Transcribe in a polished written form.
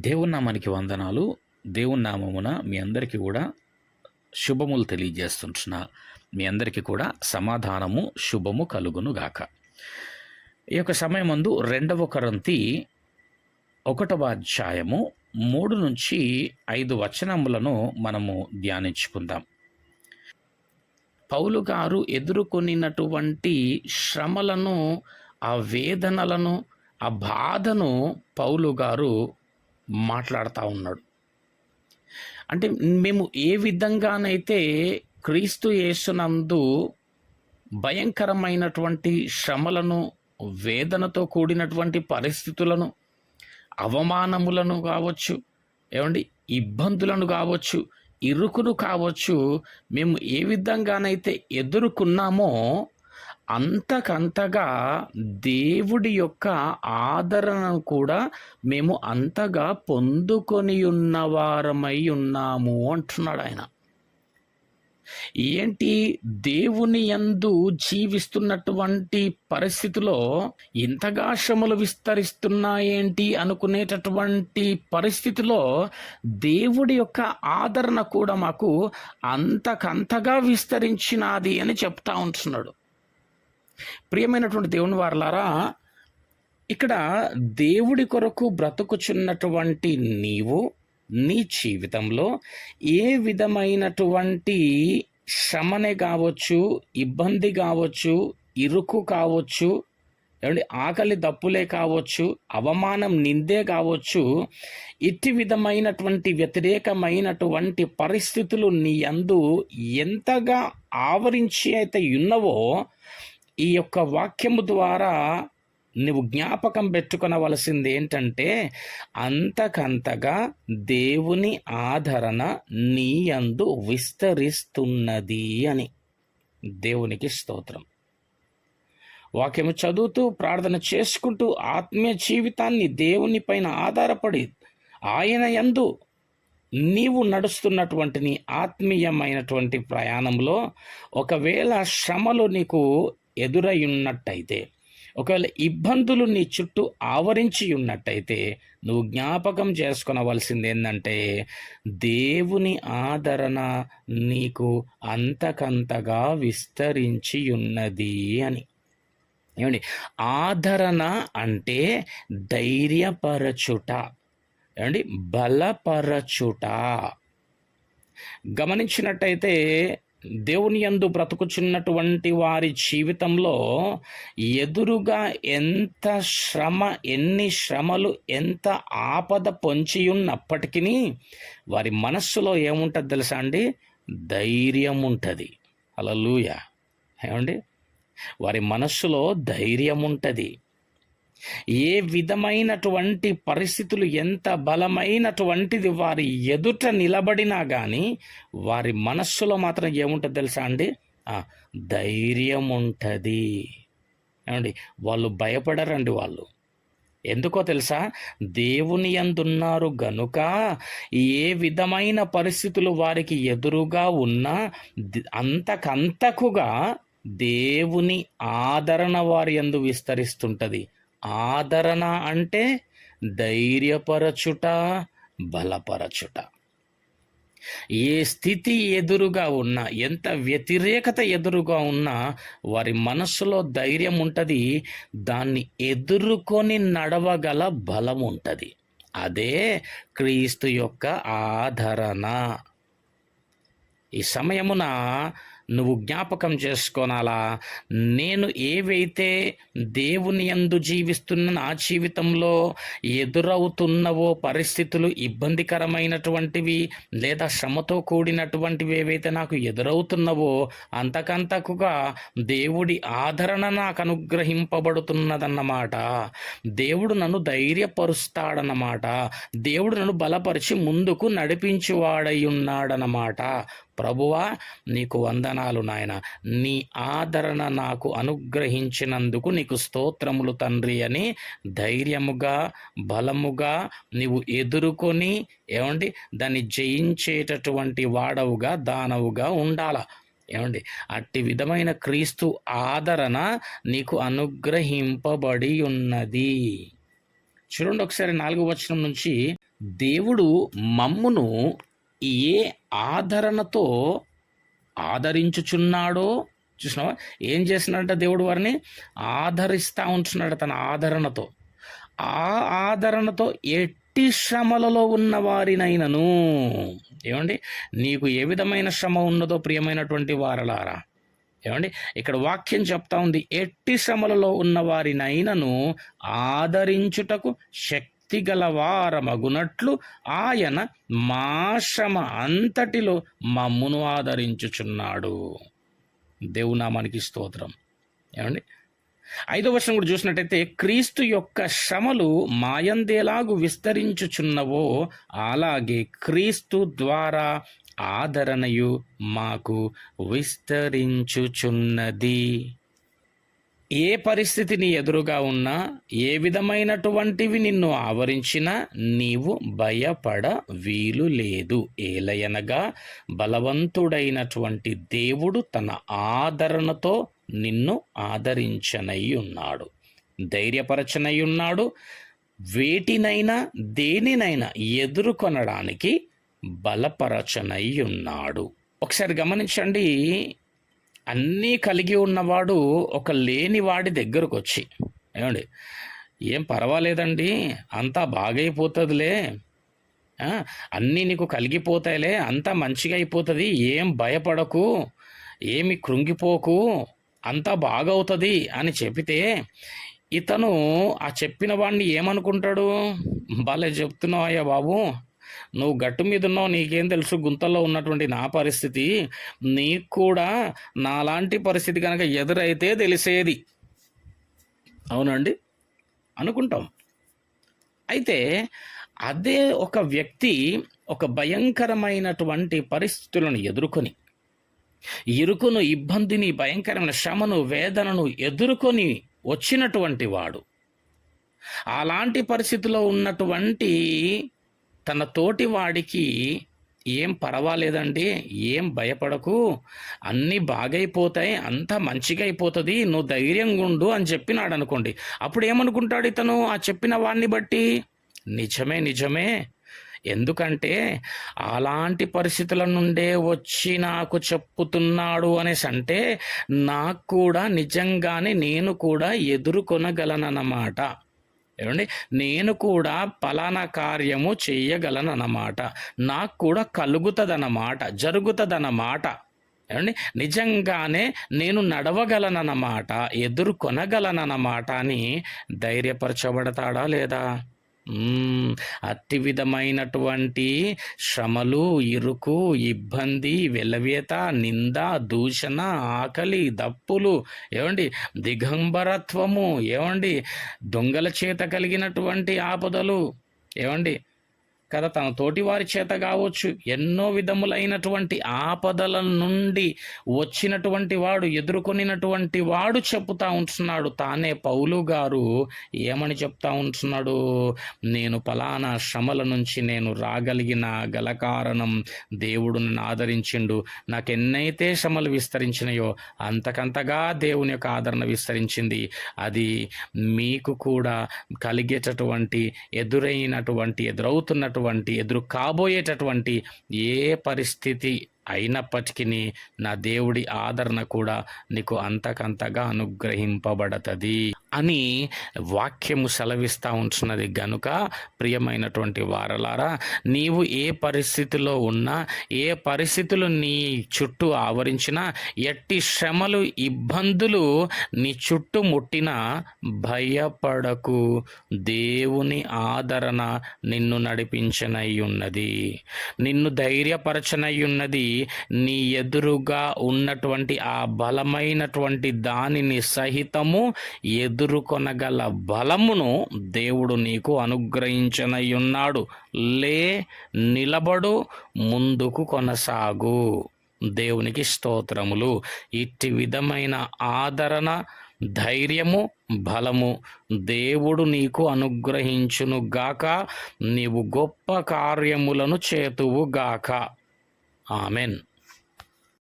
దేవుని నామానికి వందనాలు. దేవుని నామమున మీ అందరికీ కూడా శుభములు తెలియజేస్తుంటున్నా. మీ అందరికీ కూడా సమాధానము, శుభము కలుగునుగాక. ఈ యొక్క సమయమందు 2 కొరింథీ 1వ అధ్యాయము 3 నుంచి 5 వచనములను మనము ధ్యానించుకుందాం. పౌలు గారు ఎదుర్కొనినటువంటి శ్రమలను, ఆ వేదనలను, ఆ బాధను పౌలు గారు మాట్లాడుతూ ఉన్నాడు. అంటే మేము ఏ విధంగానైతే క్రీస్తు యేసునందు భయంకరమైనటువంటి శ్రమలను, వేదనతో కూడినటువంటి పరిస్థితులను, అవమానములను కావచ్చు, ఇబ్బందులను కావచ్చు, ఇరుకును కావచ్చు, మేము ఏ విధంగానైతే ఎదుర్కొన్నామో అంతకంతగా దేవుడి యొక్క ఆదరణను కూడా మేము అంతగా పొందుకొని ఉన్నవారమై ఉన్నాము అంటున్నాడు ఆయన. ఏంటి, దేవుని యందు జీవిస్తున్నటువంటి పరిస్థితిలో ఇంతగా శ్రమలు విస్తరిస్తున్నాయేంటి అనుకునేటటువంటి పరిస్థితిలో దేవుడి యొక్క ఆదరణ కూడా మాకు అంతకంతగా విస్తరించినది అని చెప్తా ఉంటున్నాడు. ప్రియమైనటువంటి దేవుని వారలారా, ఇక్కడ దేవుడి కొరకు బ్రతుకుచున్నటువంటి నీవు నీ జీవితంలో ఏ విధమైనటువంటి శ్రమనే కావచ్చు, ఇబ్బంది కావచ్చు, ఇరుకు కావచ్చు, ఆకలి దప్పులే కావచ్చు, అవమానం, నిందే కావచ్చు, ఇట్టి విధమైనటువంటి వ్యతిరేకమైనటువంటి పరిస్థితులు నీ యందు ఎంతగా ఆవరించి అయితే ఉన్నవో ఈ యొక్క వాక్యము ద్వారా నువ్వు జ్ఞాపకం పెట్టుకొనవలసింది ఏంటంటే, అంతకంతగా దేవుని ఆదరణ నీ యందు విస్తరిస్తున్నది అని. దేవునికి స్తోత్రం. వాక్యము చదువుతూ ప్రార్థన చేసుకుంటూ ఆత్మీయ జీవితాన్ని దేవుని పైన ఆధారపడి ఆయన యందు నీవు నడుస్తున్నటువంటి నీ ఆత్మీయమైనటువంటి ప్రయాణంలో ఒకవేళ శ్రమలు నీకు ఎదురై ఉన్నట్టయితే, ఒకవేళ ఇబ్బందులు నీ చుట్టూ ఆవరించి ఉన్నట్టయితే, నువ్వు జ్ఞాపకం చేసుకొనవలసింది ఏంటంటే, దేవుని ఆదరణ నీకు అంతకంతగా విస్తరించి ఉన్నది అని. ఆదరణ అంటే ధైర్యపరచుట, బలపరచుట. గమనించినట్టయితే దేవుని యందు బ్రతుకుచున్నటువంటి వారి జీవితంలో ఎదురుగా ఎంత శ్రమ, ఎన్ని శ్రమలు, ఎంత ఆపద పొంచి ఉన్నప్పటికీ వారి మనస్సులో ఏముంటుంది తెలుసా అండి? ధైర్యం ఉంటుంది. హల్లెలూయా. వారి మనస్సులో ధైర్యం ఉంటుంది. ఏ విధమైనటువంటి పరిస్థితులు, ఎంత బలమైనటువంటిది వారి ఎదుట నిలబడినా కానీ వారి మనస్సులో మాత్రం ఏముంటుంది తెలుసా అండి? ధైర్యం ఉంటుంది. వాళ్ళు భయపడరండి. వాళ్ళు ఎందుకో తెలుసా? దేవుని యందున్నారు గనుక ఏ విధమైన పరిస్థితులు వారికి ఎదురుగా ఉన్నా అంతకంతకుగా దేవుని ఆదరణ వారి యందు విస్తరిస్తుంటది. ఆదరణ అంటే ధైర్యపరచుట, బలపరచుట. ఏ స్థితి ఎదురుగా ఉన్నా, ఎంత వ్యతిరేకత ఎదురుగా ఉన్నా వారి మనస్సులో ధైర్యం ఉంటుంది. దాన్ని ఎదుర్కొని నడవగల బలం ఉంటుంది. అదే క్రీస్తు యొక్క ఆదరణ. ఈ సమయమున నువ్వు జ్ఞాపకం చేసుకోనాలా, నేను ఏవైతే దేవుని యందు జీవిస్తున్న నా జీవితంలో ఎదురవుతున్నవో పరిస్థితులు, ఇబ్బందికరమైనటువంటివి లేదా శ్రమతో కూడినటువంటివి ఏవైతే నాకు ఎదురవుతున్నవో అంతకంతకుగా దేవుడి ఆదరణ నాకు అనుగ్రహింపబడుతున్నదన్నమాట. దేవుడు నన్ను ధైర్యపరుస్తాడన్నమాట. దేవుడు నన్ను బలపరిచి ముందుకు నడిపించువాడై ఉన్నాడన్నమాట. ప్రభువా, నీకు వందనాలు నాయన, నీ ఆదరణ నాకు అనుగ్రహించినందుకు నీకు స్తోత్రములు తండ్రి అని ధైర్యముగా, బలముగా నీవు ఎదుర్కొని దాన్ని జయించేటటువంటి వాడవుగా, దానవుగా ఉండాల. అట్టి విధమైన క్రీస్తు ఆదరణ నీకు అనుగ్రహింపబడి ఉన్నది. చూడండి ఒకసారి 4వ వచనం నుంచి దేవుడు మమ్మును ఏ ఆదరణతో ఆదరించుచున్నాడో చూసినావా? ఏం చేస్తున్నాడంట? దేవుడు వారిని ఆదరిస్తూ ఉంటున్నాడు తన ఆదరణతో. ఆ ఆదరణతో ఎట్టి శ్రమలలో ఉన్న వారినైనను, ఏమండి, నీకు ఏ విధమైన శ్రమ ఉన్నదో ప్రియమైనటువంటి వారలారా, ఏమండి, ఇక్కడ వాక్యం చెప్తా ఉంది, ఎట్టి శ్రమలలో ఉన్న వారినైనను ఆదరించుటకు శక్తి గలవారమగునట్లు ఆయన మా శ్రమ అంతటిలో మమ్మును ఆదరించుచున్నాడు. దేవునామానికి స్తోత్రం. ఏమండి, 5వ వచనం కూడా చూసినట్టయితే, క్రీస్తు యొక్క శ్రమలు మాయందేలాగు విస్తరించుచున్నవో అలాగే క్రీస్తు ద్వారా ఆదరణయు మాకు విస్తరించుచున్నది. ఏ పరిస్థితి నీ ఎదురుగా ఉన్నా, ఏ విధమైనటువంటివి నిన్ను ఆవరించినా నీవు భయపడ వీలు లేదు. ఏలయనగా బలవంతుడైనటువంటి దేవుడు తన ఆదరణతో నిన్ను ఆదరించనై ఉన్నాడు, ధైర్యపరచనై ఉన్నాడు. వేటినైనా దేనినైనా ఎదుర్కొనడానికి బలపరచనై ఉన్నాడు. ఒకసారి గమనించండి, అన్నీ కలిగి ఉన్నవాడు ఒక లేనివాడి దగ్గరకు వచ్చి, ఏమండి, ఏం పర్వాలేదండి, అంతా బాగైపోతుందిలే, అన్నీ నీకు కలిగిపోతాయిలే, అంతా మంచిగా అయిపోతుంది, ఏం భయపడకు, ఏమి కృంగిపోకు, అంతా బాగవుతుంది అని చెబితే ఇతను ఆ చెప్పిన వాడిని ఏమనుకుంటాడు? భలే చెప్తున్నావు అయ్యా బాబు, నువ్వు గట్టు మీద ఉన్నావు, నీకేం తెలుసు గుంతల్లో ఉన్నటువంటి నా పరిస్థితి, నీకు కూడా నాలాంటి పరిస్థితి కనుక ఎదురైతే తెలిసేది, అవునండి అనుకుంటాం. అయితే అదే ఒక వ్యక్తి ఒక భయంకరమైనటువంటి పరిస్థితులను ఎదుర్కొని, ఇరుకును, ఇబ్బందిని, భయంకరమైన శ్రమను, వేదనను ఎదుర్కొని వచ్చినటువంటి వాడు, అలాంటి పరిస్థితిలో ఉన్నటువంటి తన తోటి వాడికి ఏం పర్వాలేదండి, ఏం భయపడకు, అన్నీ బాగైపోతాయి, అంతా మంచిగా అయిపోతుంది, నువ్వు ధైర్యంగా ఉండు అని చెప్పినాడు అనుకోండి. అప్పుడు ఏమనుకుంటాడు ఇతను ఆ చెప్పిన వాడిని బట్టి? నిజమే, ఎందుకంటే అలాంటి పరిస్థితుల నుండే వచ్చి నాకు చెప్పుతున్నాడు అనేసి అంటే నాకు కూడా నిజంగానే నేను కూడా ఎదుర్కొనగలనన్నమాట. ఏమండి, నేను కూడా పలానా కార్యము చేయగలనన్నమాట, నాకు కూడా కలుగుతుందన్నమాట, జరుగుతుందన్నమాట. ఏమండి, నిజంగానే నేను నడవగలనన్నమాట, ఎదుర్కొనగలనన్నమాట అని ధైర్యపరచబడతాడా లేదా? అట్టి విధమైనటువంటి శ్రమలు, ఇరుకు, ఇబ్బంది, వెలవేత, నింద, దూషణ, ఆకలి, దప్పులు, ఏమండి, దిగంబరత్వము, ఏమండి, దొంగల చేత కలిగినటువంటి ఆపదలు, ఏమండి కదా, తన తోటి వారి చేత కావచ్చు, ఎన్నో విధములైనటువంటి ఆపదల నుండి వచ్చినటువంటి వాడు, ఎదుర్కొనినటువంటి వాడు చెప్తా ఉంటున్నాడు. తానే పౌలు గారు ఏమని చెప్తా ఉంటున్నాడు? నేను పలానా శ్రమల నుంచి నేను రాగలిగిన గల కారణం దేవుడు నన్ను ఆదరించిండు, నాకెన్నైతే శ్రమలు విస్తరించినాయో అంతకంతగా దేవుని యొక్క ఆదరణ విస్తరించింది. అది మీకు కూడా కలిగేటటువంటి, ఎదురవుతున్నటువంటి, ఎదురు కాబోయేటటువంటి ఏ పరిస్థితి అయినప్పటికీ నా దేవుడి ఆదరణ కూడా నీకు అంతకంతగా అనుగ్రహింపబడతది అని వాక్యము సెలవిస్తూ ఉంటున్నది. గనుక ప్రియమైనటువంటి వారలారా, నీవు ఏ పరిస్థితిలో ఉన్నా, ఏ పరిస్థితులు నీ చుట్టూ ఆవరించినా, ఎట్టి శ్రమలు, ఇబ్బందులు నీ చుట్టూ ముట్టినా భయపడకు. దేవుని ఆదరణ నిన్ను నడిపించనై ఉన్నది, నిన్ను ధైర్యపరచనై ఉన్నది. నీ ఎదురుగా ఉన్నటువంటి ఆ బలమైనటువంటి దానిని సహితము ఎదుర్కొనగల బలమును దేవుడు నీకు అనుగ్రహించనై ఉన్నాడు. నిలబడు, ముందుకు కొనసాగు. దేవునికి స్తోత్రములు. ఇట్టి విధమైన ఆదరణ, ధైర్యము, బలము దేవుడు నీకు అనుగ్రహించును గాక. నీవు గొప్ప కార్యములను చేతువు గాక. ఆమెన్.